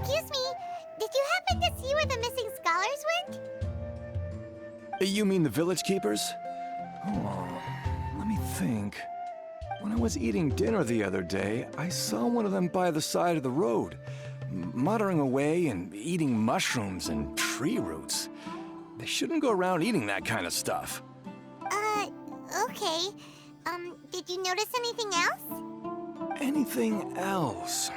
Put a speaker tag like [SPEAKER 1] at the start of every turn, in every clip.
[SPEAKER 1] Excuse me, did you happen to see where the missing scholars went?
[SPEAKER 2] You mean the village keepers? Oh, let me think. When I was eating dinner the other day, I saw one of them by the side of the road, muttering away and eating mushrooms and tree roots. They shouldn't go around eating that kind of stuff.
[SPEAKER 1] Okay. Did you notice anything else?
[SPEAKER 2] Anything else?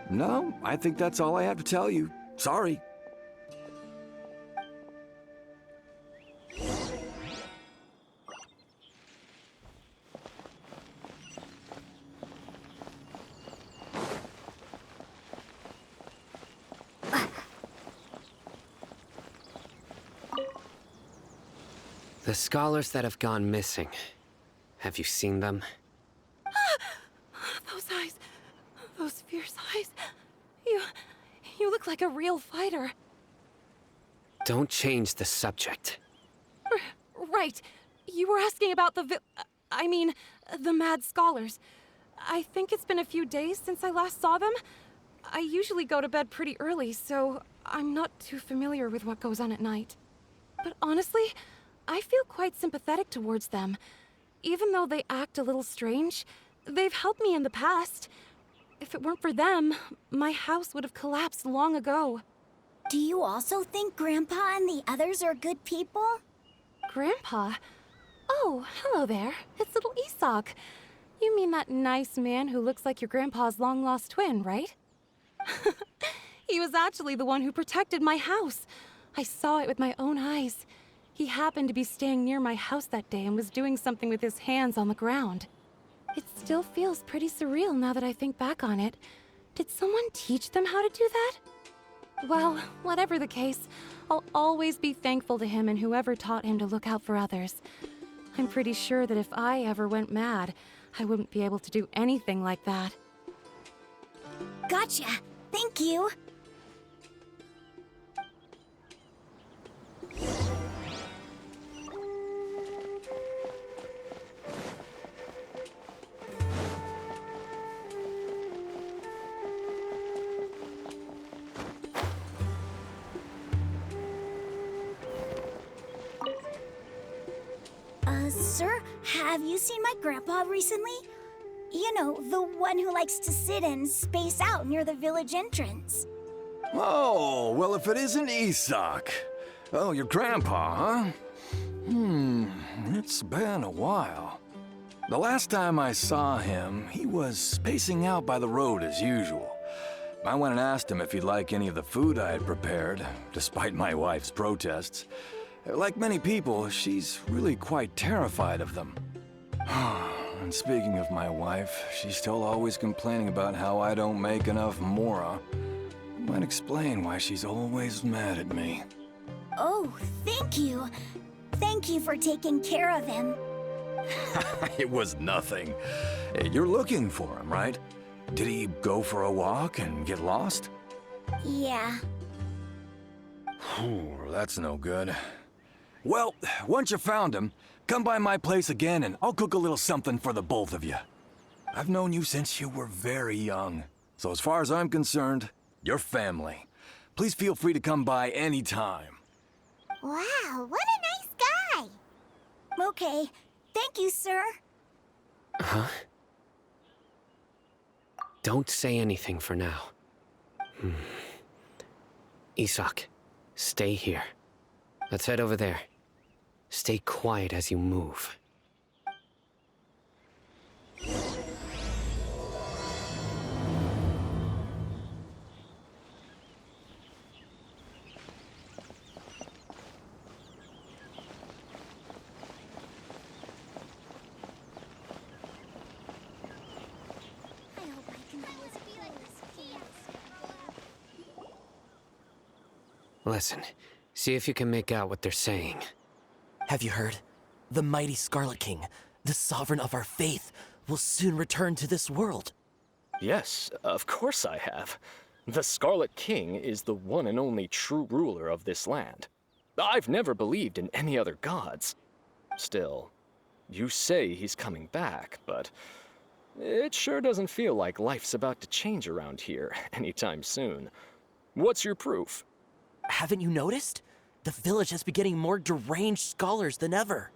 [SPEAKER 2] No, I think that's all I have to tell you. Sorry.
[SPEAKER 3] The scholars that have gone missing. Have you seen them?
[SPEAKER 4] Those eyes. Those fierce eyes. You look like a real fighter.
[SPEAKER 3] Don't change the subject.
[SPEAKER 4] Right. You were asking about the mad scholars. I think it's been a few days since I last saw them. I usually go to bed pretty early, so I'm not too familiar with what goes on at night. But honestly, I feel quite sympathetic towards them. Even though they act a little strange, they've helped me in the past. If it weren't for them, my house would have collapsed long ago.
[SPEAKER 1] Do you also think Grandpa and the others are good people?
[SPEAKER 4] Grandpa? Oh, hello there. It's little Isak. You mean that nice man who looks like your grandpa's long-lost twin, right? He was actually the one who protected my house. I saw it with my own eyes. He happened to be staying near my house that day and was doing something with his hands on the ground. It still feels pretty surreal now that I think back on it. Did someone teach them how to do that? Well, whatever the case, I'll always be thankful to him and whoever taught him to look out for others. I'm pretty sure that if I ever went mad, I wouldn't be able to do anything like that.
[SPEAKER 1] Gotcha. Thank you. Sir, have you seen my grandpa recently? You know, the one who likes to sit and space out near the village entrance.
[SPEAKER 2] Oh, well, if it isn't Isak. Oh, your grandpa, huh? It's been a while. The last time I saw him, he was spacing out by the road as usual. I went and asked him if he'd like any of the food I had prepared, despite my wife's protests. Like many people, she's really quite terrified of them. And speaking of my wife, she's still always complaining about how I don't make enough mora. Might explain why she's always mad at me.
[SPEAKER 1] Oh, thank you. Thank you for taking care of him.
[SPEAKER 2] It was nothing. Hey, you're looking for him, right? Did he go for a walk and get lost?
[SPEAKER 1] Yeah.
[SPEAKER 2] That's no good. Well, once you found him, come by my place again and I'll cook a little something for the both of you. I've known you since you were very young, so as far as I'm concerned, you're family. Please feel free to come by anytime.
[SPEAKER 1] Wow, what a nice guy. Okay, thank you, sir.
[SPEAKER 3] Huh? Don't say anything for now. Isak, stay here. Let's head over there. Stay quiet as you move. Listen, see if you can make out what they're saying.
[SPEAKER 5] Have you heard? The mighty Scarlet King, the sovereign of our faith, will soon return to this world.
[SPEAKER 6] Yes, of course I have. The Scarlet King is the one and only true ruler of this land. I've never believed in any other gods. Still, you say he's coming back, but it sure doesn't feel like life's about to change around here anytime soon. What's your proof?
[SPEAKER 5] Haven't you noticed? The village has been getting more deranged scholars than ever.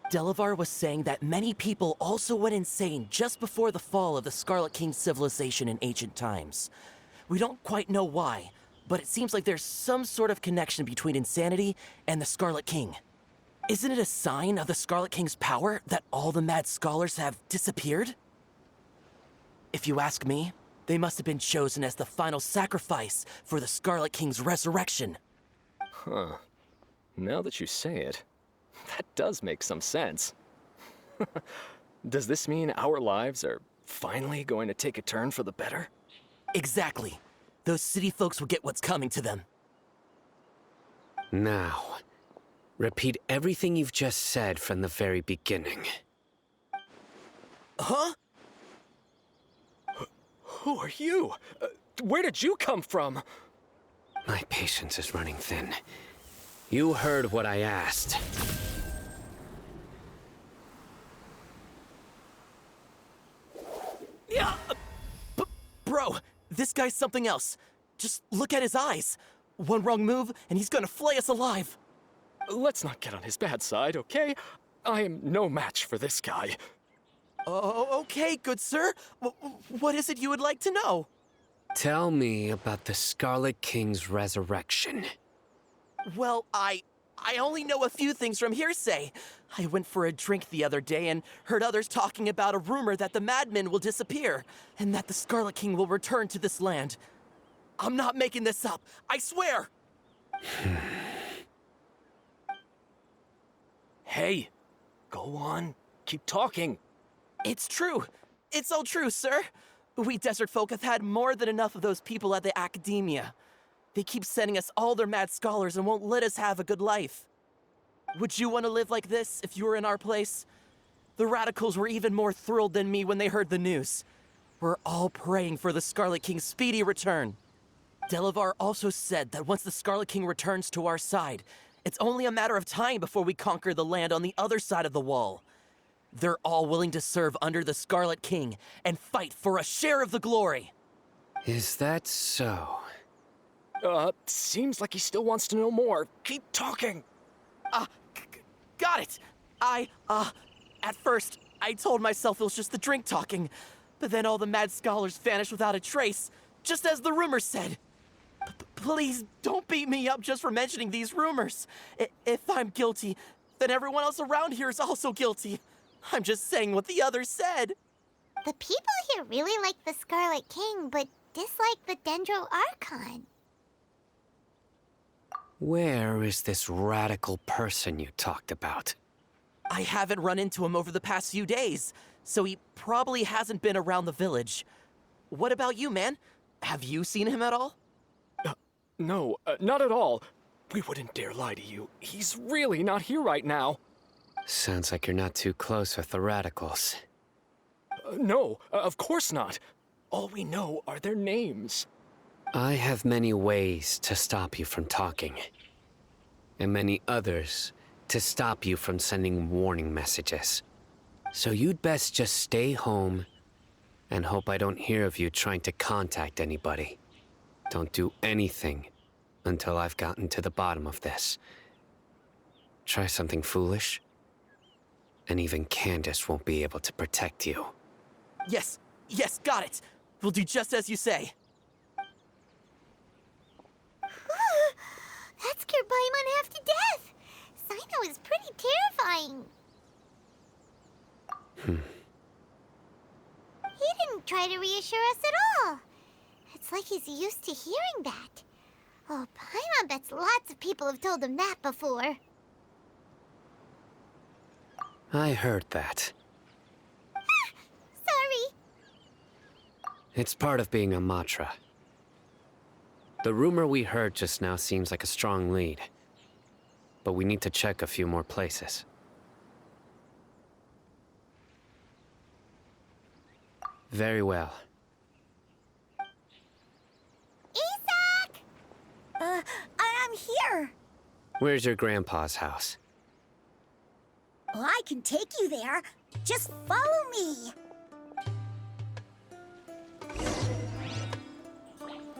[SPEAKER 5] Delavar was saying that many people also went insane just before the fall of the Scarlet King civilization in ancient times. We don't quite know why, but it seems like there's some sort of connection between insanity and the Scarlet King. Isn't it a sign of the Scarlet King's power that all the mad scholars have disappeared? If you ask me, they must have been chosen as the final sacrifice for the Scarlet King's resurrection.
[SPEAKER 6] Huh. Now that you say it, that does make some sense. Does this mean our lives are finally going to take a turn for the better?
[SPEAKER 5] Exactly. Those city folks will get what's coming to them.
[SPEAKER 3] Now, repeat everything you've just said from the very beginning.
[SPEAKER 5] Huh?
[SPEAKER 6] Who are you? Where did you come from?
[SPEAKER 3] My patience is running thin. You heard what I asked.
[SPEAKER 5] Yeah! Bro, this guy's something else. Just look at his eyes. One wrong move, and he's gonna flay us alive.
[SPEAKER 6] Let's not get on his bad side, okay? I am no match for this guy.
[SPEAKER 5] Oh, okay, good sir. What is it you would like to know?
[SPEAKER 3] Tell me about the Scarlet King's resurrection.
[SPEAKER 5] Well, I only know a few things from hearsay. I went for a drink the other day and heard others talking about a rumor that the madmen will disappear and that the Scarlet King will return to this land. I'm not making this up, I swear!
[SPEAKER 6] Hey, go on, keep talking.
[SPEAKER 5] It's true. It's all true, sir. We desert folk have had more than enough of those people at the academia. They keep sending us all their mad scholars and won't let us have a good life. Would you want to live like this if you were in our place? The radicals were even more thrilled than me when they heard the news. We're all praying for the Scarlet King's speedy return. Delavar also said that once the Scarlet King returns to our side, it's only a matter of time before we conquer the land on the other side of the wall. They're all willing to serve under the Scarlet King and fight for a share of the glory.
[SPEAKER 3] Is that so?
[SPEAKER 6] Seems like he still wants to know more. Keep talking.
[SPEAKER 5] Got it. At first, I told myself it was just the drink talking, but then all the mad scholars vanished without a trace, just as the rumors said. Please don't beat me up just for mentioning these rumors. If I'm guilty, then everyone else around here is also guilty. I'm just saying what the others said.
[SPEAKER 7] The people here really like the Scarlet King, but dislike the Dendro Archon.
[SPEAKER 3] Where is this radical person you talked about?
[SPEAKER 5] I haven't run into him over the past few days, so he probably hasn't been around the village. What about you, man? Have you seen him at all?
[SPEAKER 6] No, not at all. We wouldn't dare lie to you. He's really not here right now.
[SPEAKER 3] Sounds like you're not too close with the radicals.
[SPEAKER 6] No, of course not. All we know are their names.
[SPEAKER 3] I have many ways to stop you from talking, and many others to stop you from sending warning messages. So you'd best just stay home and hope I don't hear of you trying to contact anybody. Don't do anything until I've gotten to the bottom of this. Try something foolish, and even Candace won't be able to protect you.
[SPEAKER 5] Yes, got it. We'll do just as you say.
[SPEAKER 7] That scared Paimon half to death. Sino is pretty terrifying. He didn't try to reassure us at all. It's like he's used to hearing that. Oh, Paimon bets lots of people have told him that before.
[SPEAKER 3] I heard that.
[SPEAKER 7] Sorry.
[SPEAKER 3] It's part of being a Matra. The rumor we heard just now seems like a strong lead. But we need to check a few more places. Very well.
[SPEAKER 7] Isak!
[SPEAKER 1] I'm here.
[SPEAKER 3] Where's your grandpa's house?
[SPEAKER 1] Well, I can take you there. Just follow me.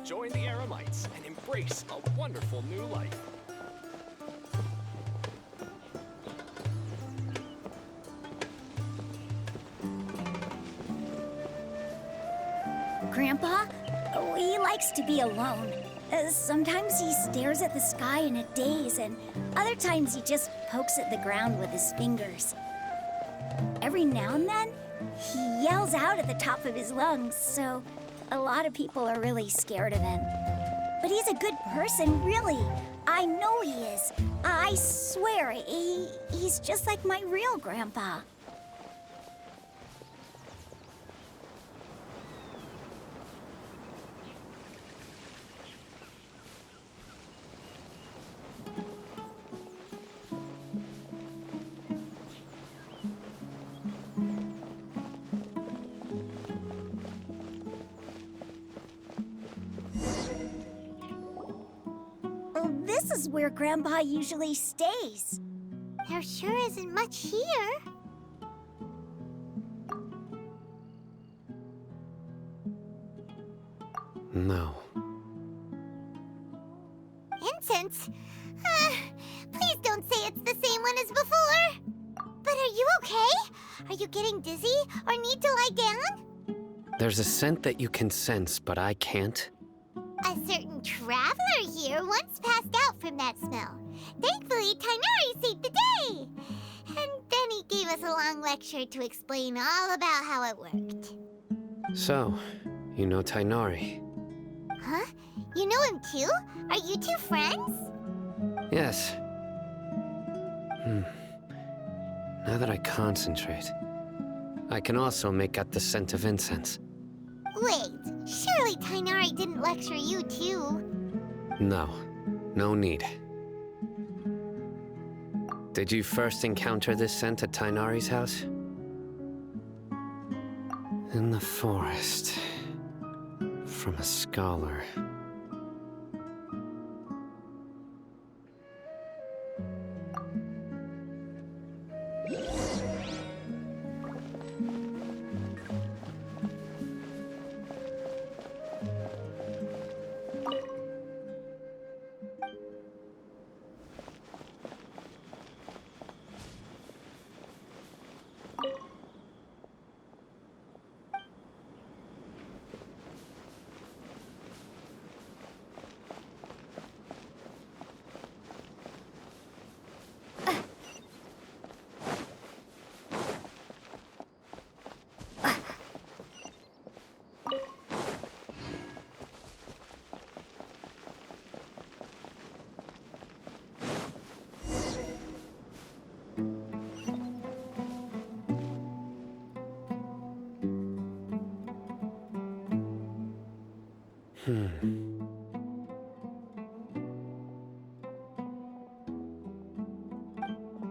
[SPEAKER 6] Join the Eremites and embrace a wonderful new life.
[SPEAKER 1] Grandpa? Oh, he likes to be alone. Sometimes he stares at the sky in a daze, and other times he just pokes at the ground with his fingers. Every now and then, he yells out at the top of his lungs, so a lot of people are really scared of him. But he's a good person, really. I know he is. I swear, he's just like my real grandpa. This is where Grandpa usually stays.
[SPEAKER 7] There sure isn't much here.
[SPEAKER 3] No.
[SPEAKER 7] Incense? Please don't say it's the same one as before. But are you okay? Are you getting dizzy or need to lie down?
[SPEAKER 3] There's a scent that you can sense, but I can't.
[SPEAKER 7] A certain traveler here once passed out from that smell. Thankfully, Tainari saved the day. And then he gave us a long lecture to explain all about how it worked.
[SPEAKER 3] So, you know Tainari?
[SPEAKER 7] Huh? You know him too? Are you two friends?
[SPEAKER 3] Yes. Now that I concentrate, I can also make out the scent of incense.
[SPEAKER 7] Wait, surely Tainari didn't lecture you too?
[SPEAKER 3] No, no need. Did you first encounter this scent at Tainari's house? In the forest. From a scholar.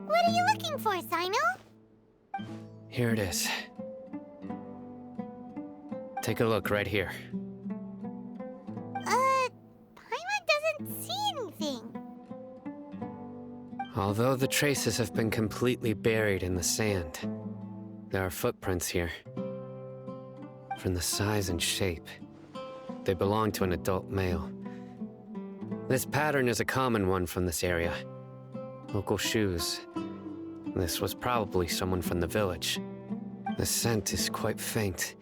[SPEAKER 7] What are you looking for, Sino?
[SPEAKER 3] Here it is. Take a look right here.
[SPEAKER 7] Paimon doesn't see anything.
[SPEAKER 3] Although the traces have been completely buried in the sand, there are footprints here. From the size and shape, they belong to an adult male. This pattern is a common one from this area. Local shoes. This was probably someone from the village. The scent is quite faint,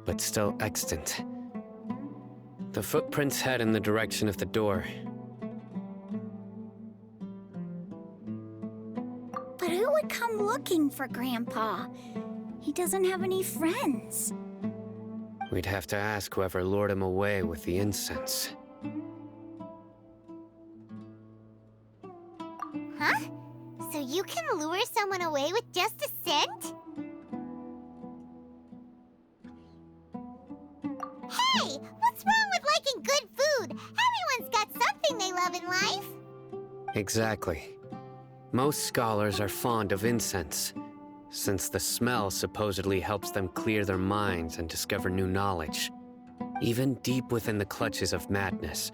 [SPEAKER 3] but still extant. The footprints head in the direction of the door.
[SPEAKER 1] But who would come looking for Grandpa? He doesn't have any friends.
[SPEAKER 3] We'd have to ask whoever lured him away with the incense.
[SPEAKER 7] Huh? So you can lure someone away with just a scent? Hey! What's wrong with liking good food?
[SPEAKER 3] Exactly. Most scholars are fond of incense, since the smell supposedly helps them clear their minds and discover new knowledge. Even deep within the clutches of madness,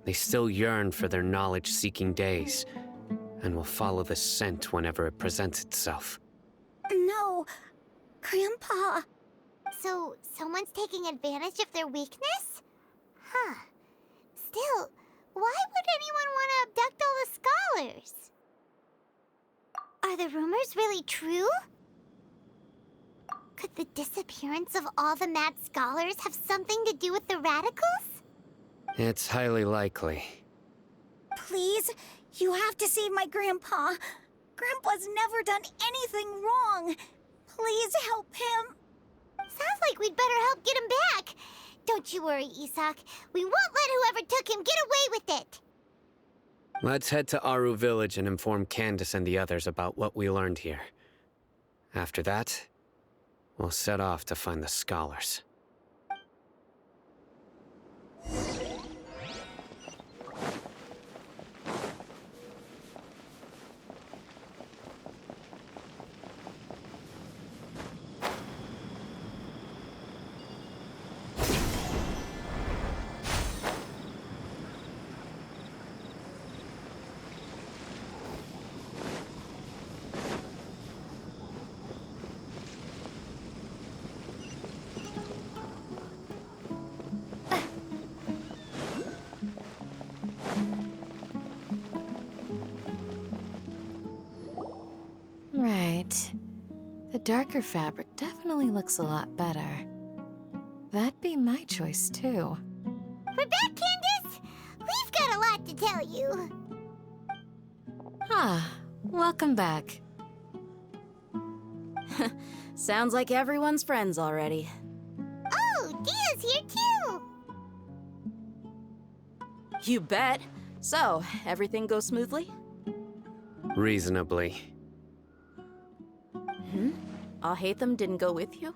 [SPEAKER 3] they still yearn for their knowledge-seeking days, and will follow the scent whenever it presents itself.
[SPEAKER 1] No, Grandpa.
[SPEAKER 7] So, someone's taking advantage of their weakness? Huh. Still, why would anyone want to abduct all the scholars? Are the rumors really true? Could the disappearance of all the mad scholars have something to do with the radicals?
[SPEAKER 3] It's highly likely.
[SPEAKER 1] Please, you have to save my Grandpa. Grandpa's never done anything wrong. Please help him.
[SPEAKER 7] Sounds like we'd better help get him back. Don't you worry, Isak. We won't let whoever took him get away with it.
[SPEAKER 3] Let's head to Aru Village and inform Candace and the others about what we learned here. After that, we'll set off to find the scholars.
[SPEAKER 4] Right. The darker fabric definitely looks a lot better. That'd be my choice, too.
[SPEAKER 7] We're back, Candace! We've got a lot to tell you.
[SPEAKER 4] Ah, welcome back.
[SPEAKER 8] Sounds like everyone's friends already.
[SPEAKER 7] Oh, Dia's here too!
[SPEAKER 8] You bet. So, everything goes smoothly?
[SPEAKER 3] Reasonably.
[SPEAKER 8] Alhaitham didn't go with you?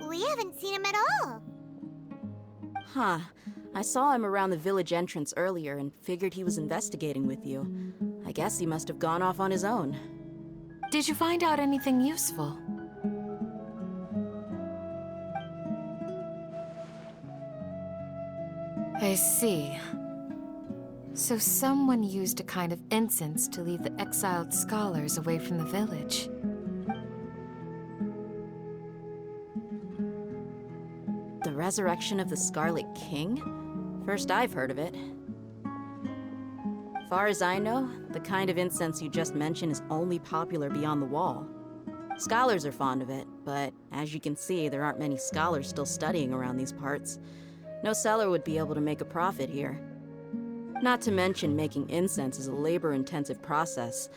[SPEAKER 7] We haven't seen him at all.
[SPEAKER 8] Huh. I saw him around the village entrance earlier and figured he was investigating with you. I guess he must have gone off on his own.
[SPEAKER 4] Did you find out anything useful? I see. So someone used a kind of incense to lead the exiled scholars away from the village.
[SPEAKER 8] The resurrection of the Scarlet King? First I've heard of it. Far as I know, the kind of incense you just mentioned is only popular beyond the wall. Scholars are fond of it, but as you can see, there aren't many scholars still studying around these parts. No seller would be able to make a profit here. Not to mention, making incense is a labor-intensive process.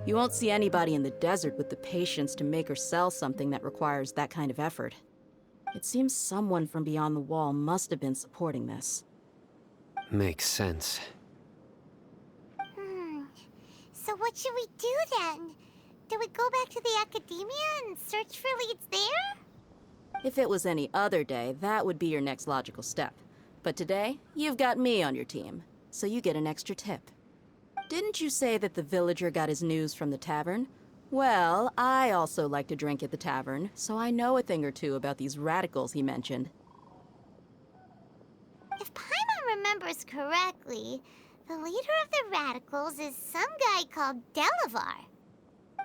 [SPEAKER 8] You won't see anybody in the desert with the patience to make or sell something that requires that kind of effort. It seems someone from beyond the wall must have been supporting this.
[SPEAKER 3] Makes sense.
[SPEAKER 7] So what should we do then? Do we go back to the academia and search for leads there?
[SPEAKER 8] If it was any other day, that would be your next logical step. But today, you've got me on your team, so you get an extra tip. Didn't you say that the villager got his news from the tavern? Well, I also like to drink at the tavern, so I know a thing or two about these radicals he mentioned.
[SPEAKER 7] If Paimon remembers correctly, the leader of the radicals is some guy called Delavar.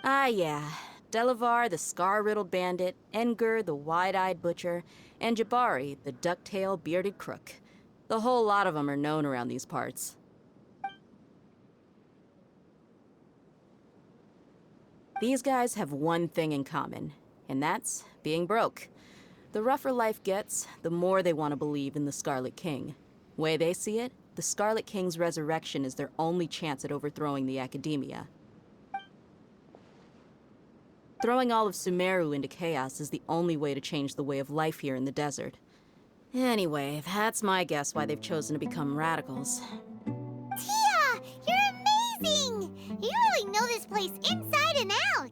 [SPEAKER 8] Ah, yeah. Delavar, the scar-riddled bandit, Engur, the wide-eyed butcher, and Jabari, the duck-tailed bearded crook. The whole lot of them are known around these parts. These guys have one thing in common, and that's being broke. The rougher life gets, the more they want to believe in the Scarlet King. Way they see it, the Scarlet King's resurrection is their only chance at overthrowing the academia. Throwing all of Sumeru into chaos is the only way to change the way of life here in the desert. Anyway, that's my guess why they've chosen to become radicals.
[SPEAKER 7] Tia! You're amazing! You really know this place inside and out!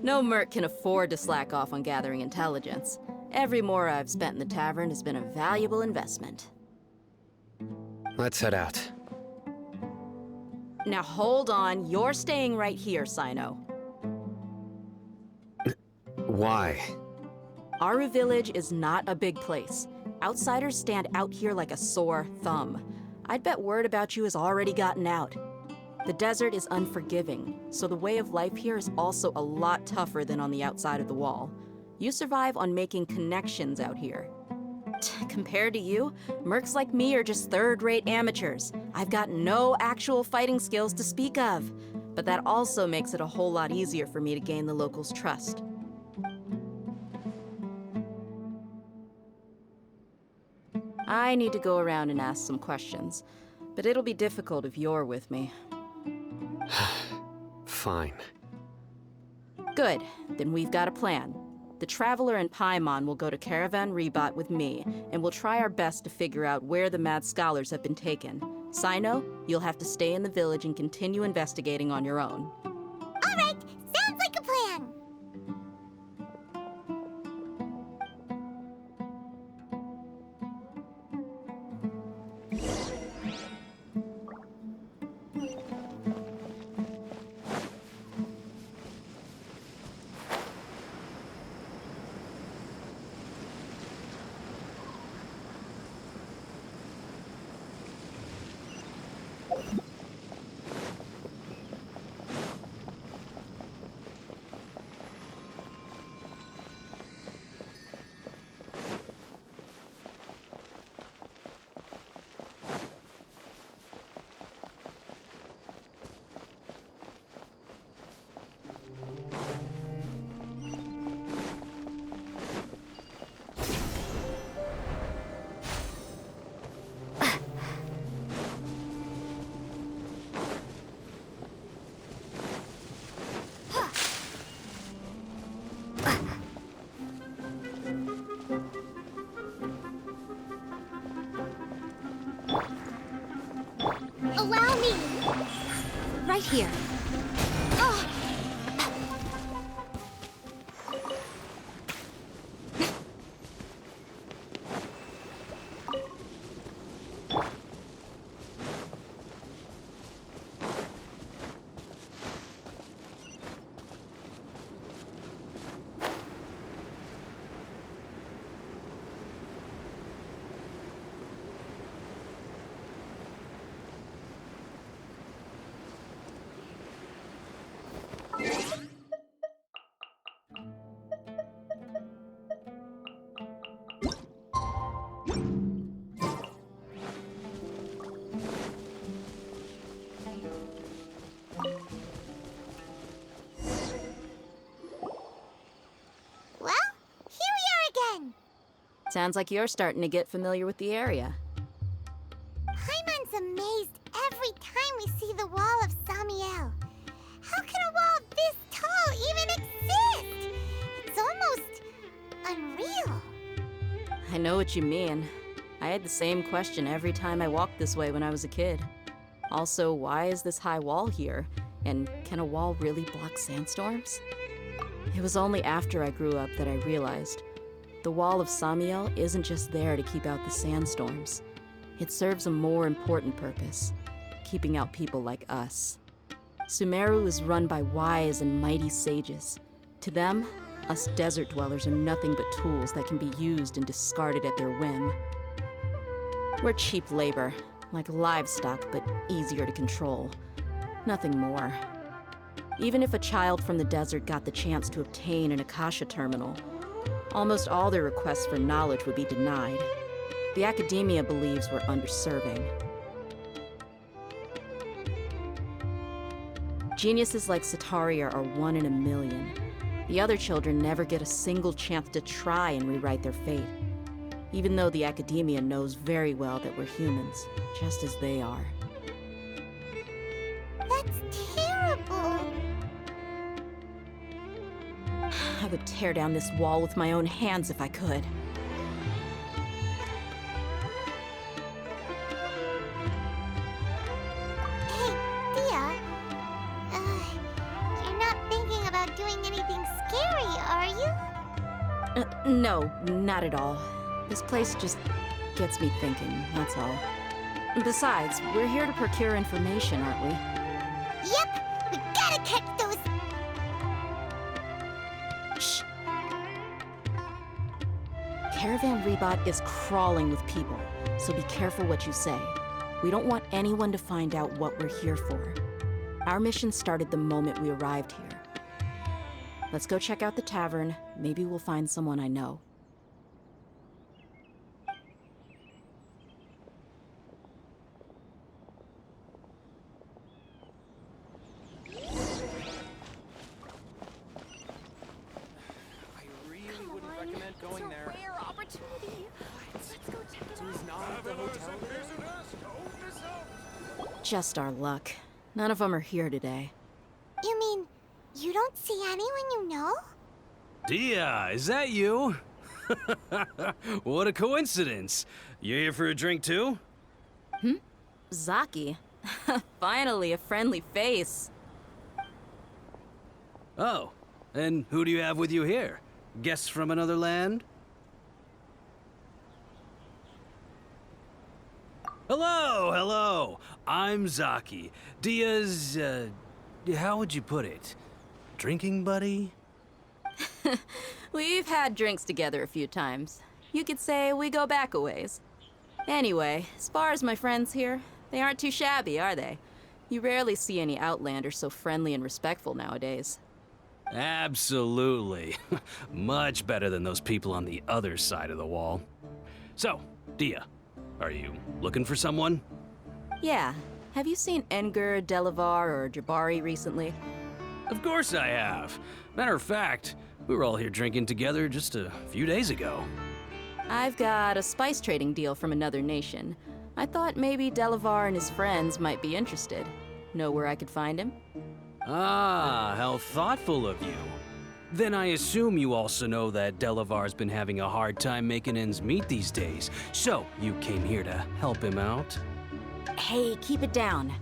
[SPEAKER 8] No merc can afford to slack off on gathering intelligence. Every mora I've spent in the tavern has been a valuable investment.
[SPEAKER 3] Let's head out.
[SPEAKER 8] Now hold on, you're staying right here, Sino.
[SPEAKER 3] Why?
[SPEAKER 8] Aru Village is not a big place. Outsiders stand out here like a sore thumb. I'd bet word about you has already gotten out. The desert is unforgiving, so the way of life here is also a lot tougher than on the outside of the wall. You survive on making connections out here. Compared to you, mercs like me are just third-rate amateurs. I've got no actual fighting skills to speak of. But that also makes it a whole lot easier for me to gain the locals' trust. I need to go around and ask some questions, but it'll be difficult if you're with me.
[SPEAKER 3] Fine.
[SPEAKER 8] Good, then we've got a plan. The Traveler and Paimon will go to Caravan Rebot with me, and we'll try our best to figure out where the Mad Scholars have been taken. Sino, you'll have to stay in the village and continue investigating on your own.
[SPEAKER 7] All right, sounds like a plan. Allow me!
[SPEAKER 1] Right here.
[SPEAKER 7] Well, here we are again.
[SPEAKER 8] Sounds like you're starting to get familiar with the area.
[SPEAKER 7] Paimon's amazed every time we see the wall of Samiel. How can a wall this tall even exist? It's almost unreal.
[SPEAKER 8] I know what you mean. I had the same question every time I walked this way when I was a kid. Also, why is this high wall here? And can a wall really block sandstorms? It was only after I grew up that I realized the wall of Samiel isn't just there to keep out the sandstorms. It serves a more important purpose, keeping out people like us. Sumeru is run by wise and mighty sages. To them, us desert dwellers are nothing but tools that can be used and discarded at their whim. We're cheap labor, like livestock, but easier to control. Nothing more. Even if a child from the desert got the chance to obtain an Akasha terminal, almost all their requests for knowledge would be denied. The academia believes we're underserving. Geniuses like Sataria are one in a million. The other children never get a single chance to try and rewrite their fate, even though the academia knows very well that we're humans, just as they are.
[SPEAKER 7] That's terrible.
[SPEAKER 8] I would tear down this wall with my own hands if I could.
[SPEAKER 7] Hey, Thea. You're not thinking about doing
[SPEAKER 8] No, not at all. This place just gets me thinking, that's all. Besides, we're here to procure information, aren't we?
[SPEAKER 7] Yep, we gotta catch those.
[SPEAKER 8] Shh. Caravan Rebot is crawling with people, so be careful what you say. We don't want anyone to find out what we're here for. Our mission started the moment we arrived here. Let's go check out the tavern. Maybe we'll find someone I know.
[SPEAKER 5] I really wouldn't recommend going there.
[SPEAKER 4] It's a rare opportunity. Let's go check it out.
[SPEAKER 5] He's not at the hotel.
[SPEAKER 8] Just our luck. None of them are here today.
[SPEAKER 7] You mean, you don't see anyone you know?
[SPEAKER 9] Dia, is that you? What a coincidence. You here for a drink too?
[SPEAKER 8] Zaki. Finally, a friendly face.
[SPEAKER 9] Oh, and who do you have with you here? Guests from another land? Hello, hello. I'm Zaki. Dia's, how would you put it? Drinking buddy?
[SPEAKER 8] We've had drinks together a few times. You could say we go back a ways. Anyway, as far as my friends here, they aren't too shabby, are they? You rarely see any Outlanders so friendly and respectful nowadays.
[SPEAKER 9] Absolutely. Much better than those people on the other side of the wall. So, Dia, are you looking for someone?
[SPEAKER 8] Yeah. Have you seen Enger, Delavar, or Jabari recently?
[SPEAKER 9] Of course I have. Matter of fact, we were all here drinking together just a few days ago.
[SPEAKER 8] I've got a spice trading deal from another nation. I thought maybe Delavar and his friends might be interested. Know where I could find him?
[SPEAKER 9] Ah, how thoughtful of you. Then I assume you also know that Delavar's been having a hard time making ends meet these days, so you came here to help him out?
[SPEAKER 8] Hey, keep it down.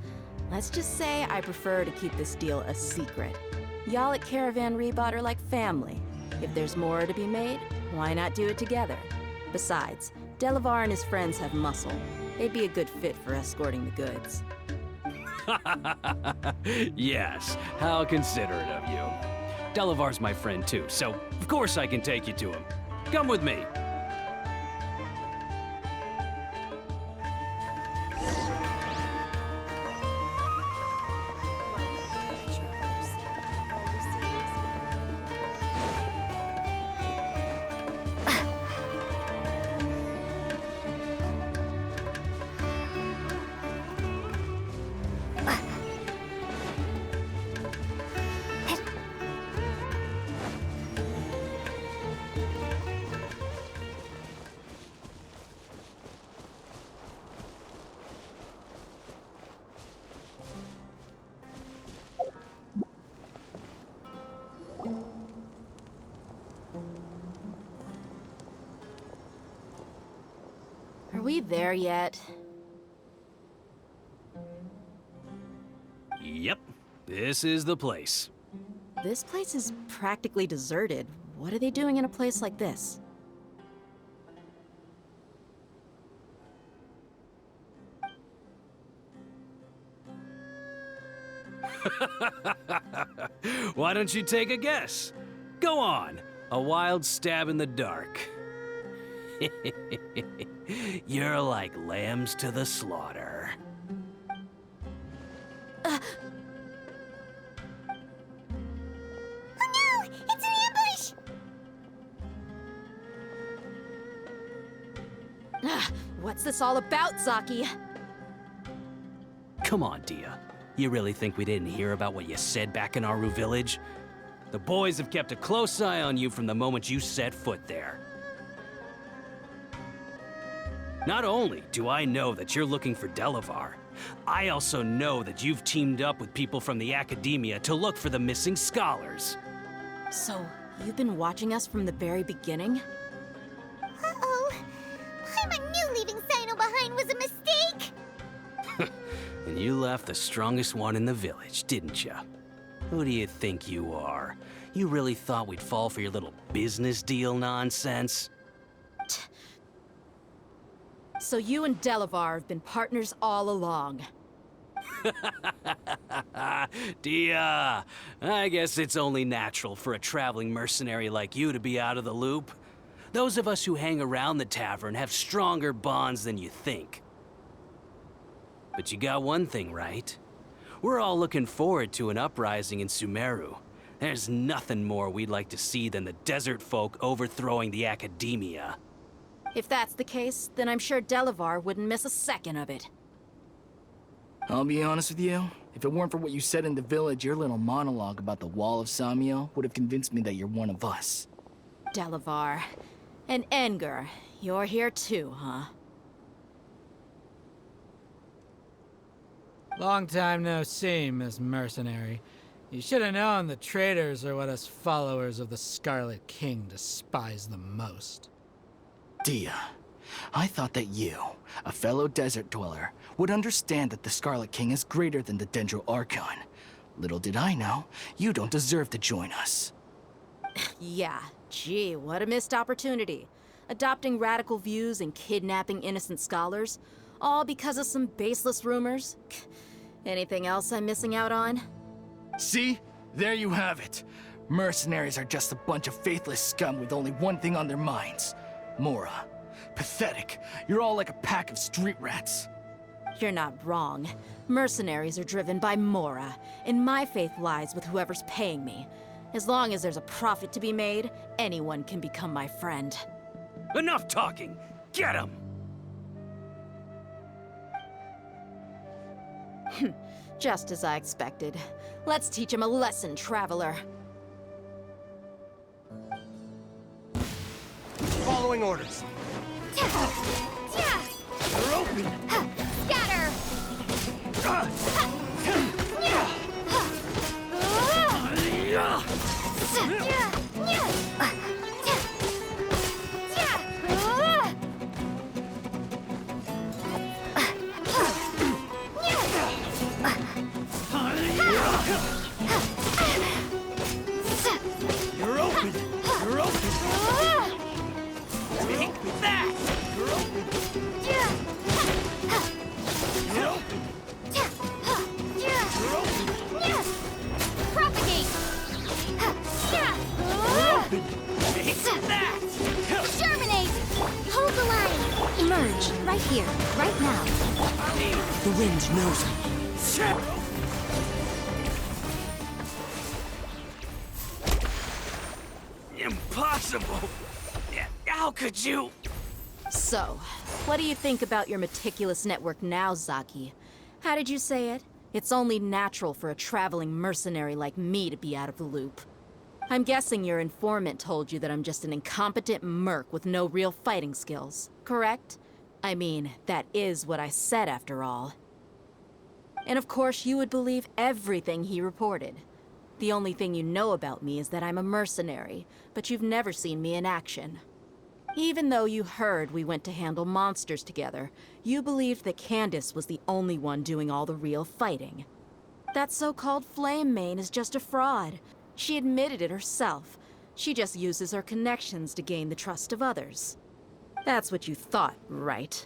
[SPEAKER 8] Let's just say I prefer to keep this deal a secret. Y'all at Caravan Rebot are like family. If there's more to be made, why not do it together? Besides, Delavar and his friends have muscle. They'd be a good fit for escorting the goods.
[SPEAKER 9] Yes, how considerate of you. Delavar's my friend too, so of course I can take you to him. Come with me.
[SPEAKER 8] Are we there yet?
[SPEAKER 9] Yep, this is the place.
[SPEAKER 8] This place is practically deserted. What are they doing in a place like this?
[SPEAKER 9] Why don't you take a guess? Go on, a wild stab in the dark. You're like lambs to the slaughter.
[SPEAKER 7] Oh no! It's an ambush!
[SPEAKER 8] What's this all about, Zaki?
[SPEAKER 9] Come on, Dia. You really think we didn't hear about what you said back in Aru village? The boys have kept a close eye on you from the moment you set foot there. Not only do I know that you're looking for Delavar, I also know that you've teamed up with people from the Academia to look for the missing scholars.
[SPEAKER 8] So, you've been watching us from the very beginning?
[SPEAKER 7] Uh-oh. I knew leaving Sino behind was a mistake!
[SPEAKER 9] And you left the strongest one in the village, didn't you? Who do you think you are? You really thought we'd fall for your little business deal nonsense?
[SPEAKER 8] So you and Delavar have been partners all along.
[SPEAKER 9] Dia, I guess it's only natural for a traveling mercenary like you to be out of the loop. Those of us who hang around the tavern have stronger bonds than you think. But you got one thing right. We're all looking forward to an uprising in Sumeru. There's nothing more we'd like to see than the desert folk overthrowing the academia.
[SPEAKER 8] If that's the case, then I'm sure Delavar wouldn't miss a second of it.
[SPEAKER 10] I'll be honest with you. If it weren't for what you said in the village, your little monologue about the Wall of Samiel would have convinced me that you're one of us.
[SPEAKER 8] Delavar. And Enger, you're here too, huh?
[SPEAKER 11] Long time no see, Miss Mercenary. You should have known the traitors are what us followers of the Scarlet King despise the most.
[SPEAKER 10] Dia, I thought that you, a fellow desert dweller, would understand that the Scarlet King is greater than the Dendro Archon. Little did I know, you don't deserve to join us.
[SPEAKER 8] Yeah, gee, what a missed opportunity. Adopting radical views and kidnapping innocent scholars, all because of some baseless rumors. Anything else I'm missing out on?
[SPEAKER 10] See? There you have it. Mercenaries are just a bunch of faithless scum with only one thing on their minds. Mora. Pathetic. You're all like a pack of street rats.
[SPEAKER 8] You're not wrong. Mercenaries are driven by Mora, and my faith lies with whoever's paying me. As long as there's a profit to be made, anyone can become my friend.
[SPEAKER 9] Enough talking! Get him!
[SPEAKER 8] Just as I expected. Let's teach him a lesson, traveler.
[SPEAKER 12] Following orders. They're open.
[SPEAKER 7] Scatter!
[SPEAKER 12] You're open. You're open. Take that. You're open. You're open. You're open.
[SPEAKER 7] Propagate!
[SPEAKER 12] You're open. Take that.
[SPEAKER 7] Germinate! Hold the line!
[SPEAKER 1] Emerge, right here, right now.
[SPEAKER 12] The wind knows me.
[SPEAKER 9] Impossible! How could you?
[SPEAKER 8] So, what do you think about your meticulous network now, Zaki? How did you say it? It's only natural for a traveling mercenary like me to be out of the loop. I'm guessing your informant told you that I'm just an incompetent merc with no real fighting skills, correct? I mean, that is what I said after all. And of course, you would believe everything he reported. The only thing you know about me is that I'm a mercenary, but you've never seen me in action. Even though you heard we went to handle monsters together, you believed that Candace was the only one doing all the real fighting. That so-called Flame Mane is just a fraud. She admitted it herself. She just uses her connections to gain the trust of others. That's what you thought, right?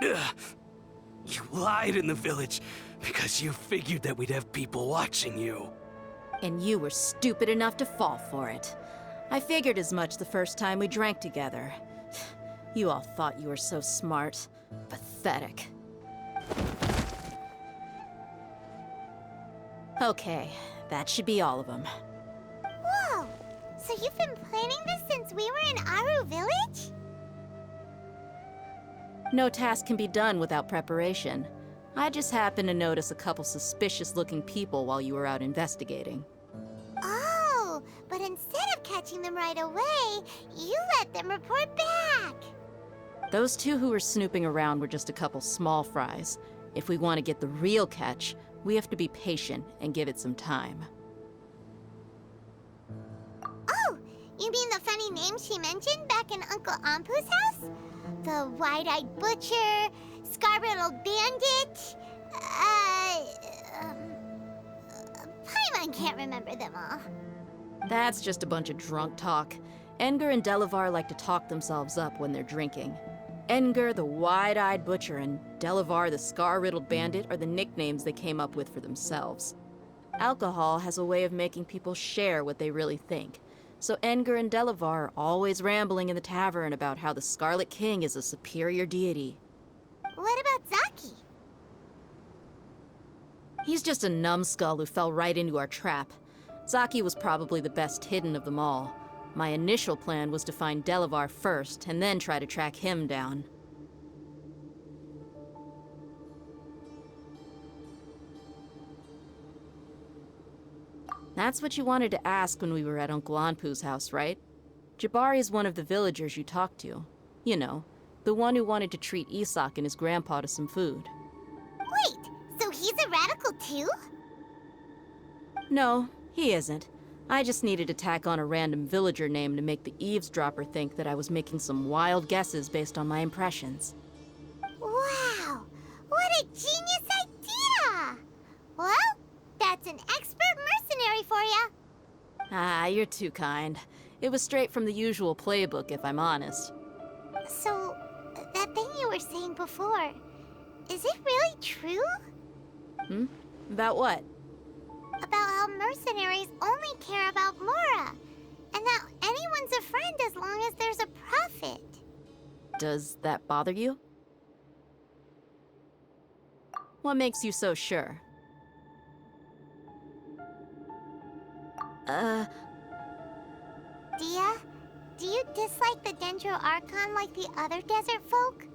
[SPEAKER 9] Ugh. You lied in the village because you figured that we'd have people watching you.
[SPEAKER 8] And you were stupid enough to fall for it. I figured as much the first time we drank together. You all thought you were so smart. Pathetic. Okay, that should be all of them.
[SPEAKER 7] Whoa! So you've been planning this since we were in Aru Village?
[SPEAKER 8] No task can be done without preparation. I just happened to notice a couple suspicious-looking people while you were out investigating.
[SPEAKER 7] Oh, but instead of catching them right away, you let them report back.
[SPEAKER 8] Those two who were snooping around were just a couple small fries. If we want to get the real catch, we have to be patient and give it some time.
[SPEAKER 7] Oh, you mean the funny name she mentioned back in Uncle Ampu's house? The wide-eyed butcher, scar-riddled bandit, Paimon can't remember them all.
[SPEAKER 8] That's just a bunch of drunk talk. Edgar and Delavar like to talk themselves up when they're drinking. Edgar, the wide-eyed butcher, and Delavar, the scar-riddled bandit, are the nicknames they came up with for themselves. Alcohol has a way of making people share what they really think. So Edgar and Delavar are always rambling in the tavern about how the Scarlet King is a superior deity.
[SPEAKER 7] What about Zaki?
[SPEAKER 8] He's just a numbskull who fell right into our trap. Zaki was probably the best hidden of them all. My initial plan was to find Delavar first, and then try to track him down. That's what you wanted to ask when we were at Uncle Anpu's house, right? Jabari is one of the villagers you talked to. You know, the one who wanted to treat Isak and his grandpa to some food.
[SPEAKER 7] Wait, so he's a radical too?
[SPEAKER 8] No, he isn't. I just needed to tack on a random villager name to make the eavesdropper think that I was making some wild guesses based on my impressions.
[SPEAKER 7] Wow, what a genius idea! Well, that's an expert mercenary for you.
[SPEAKER 8] Ah, you're too kind. It was straight from the usual playbook, if I'm honest.
[SPEAKER 7] So, that thing you were saying before, is it really true?
[SPEAKER 8] About what?
[SPEAKER 7] About how mercenaries only care about Mora, and that anyone's a friend as long as there's a profit.
[SPEAKER 8] Does that bother you? What makes you so sure?
[SPEAKER 7] Dia, do you dislike the Dendro Archon like the other desert folk?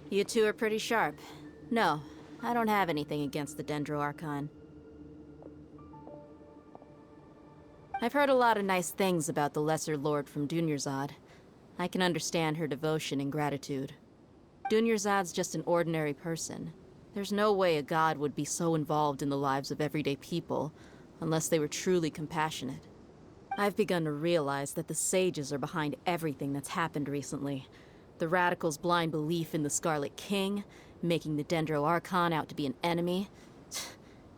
[SPEAKER 8] You two are pretty sharp. No, I don't have anything against the Dendro Archon. I've heard a lot of nice things about the Lesser Lord from Dunyarzad. I can understand her devotion and gratitude. Dunyarzad's just an ordinary person. There's no way a god would be so involved in the lives of everyday people, unless they were truly compassionate. I've begun to realize that the sages are behind everything that's happened recently. The radicals' blind belief in the Scarlet King, making the Dendro Archon out to be an enemy.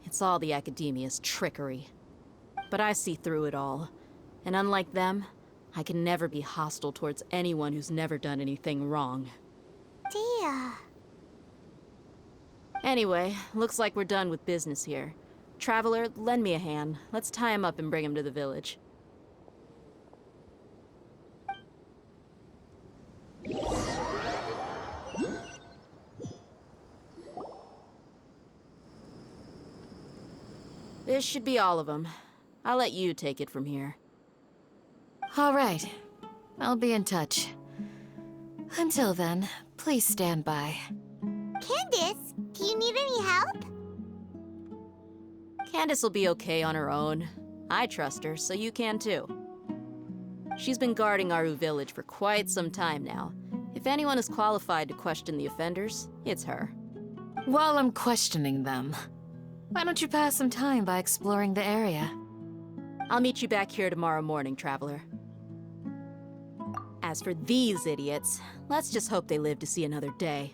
[SPEAKER 8] It's all the Academia's trickery. But I see through it all. And unlike them, I can never be hostile towards anyone who's never done anything wrong.
[SPEAKER 7] Dia.
[SPEAKER 8] Anyway, looks like we're done with business here. Traveler, lend me a hand. Let's tie him up and bring him to the village. This should be all of them. I'll let you take it from here.
[SPEAKER 13] All right. I'll be in touch. Until then, please stand by.
[SPEAKER 7] Candace, do you need any help?
[SPEAKER 8] Candace will be okay on her own. I trust her, so you can too. She's been guarding Aru village for quite some time now. If anyone is qualified to question the offenders, it's her.
[SPEAKER 13] While I'm questioning them, why don't you pass some time by exploring the area?
[SPEAKER 8] I'll meet you back here tomorrow morning, Traveler. As for these idiots, let's just hope they live to see another day.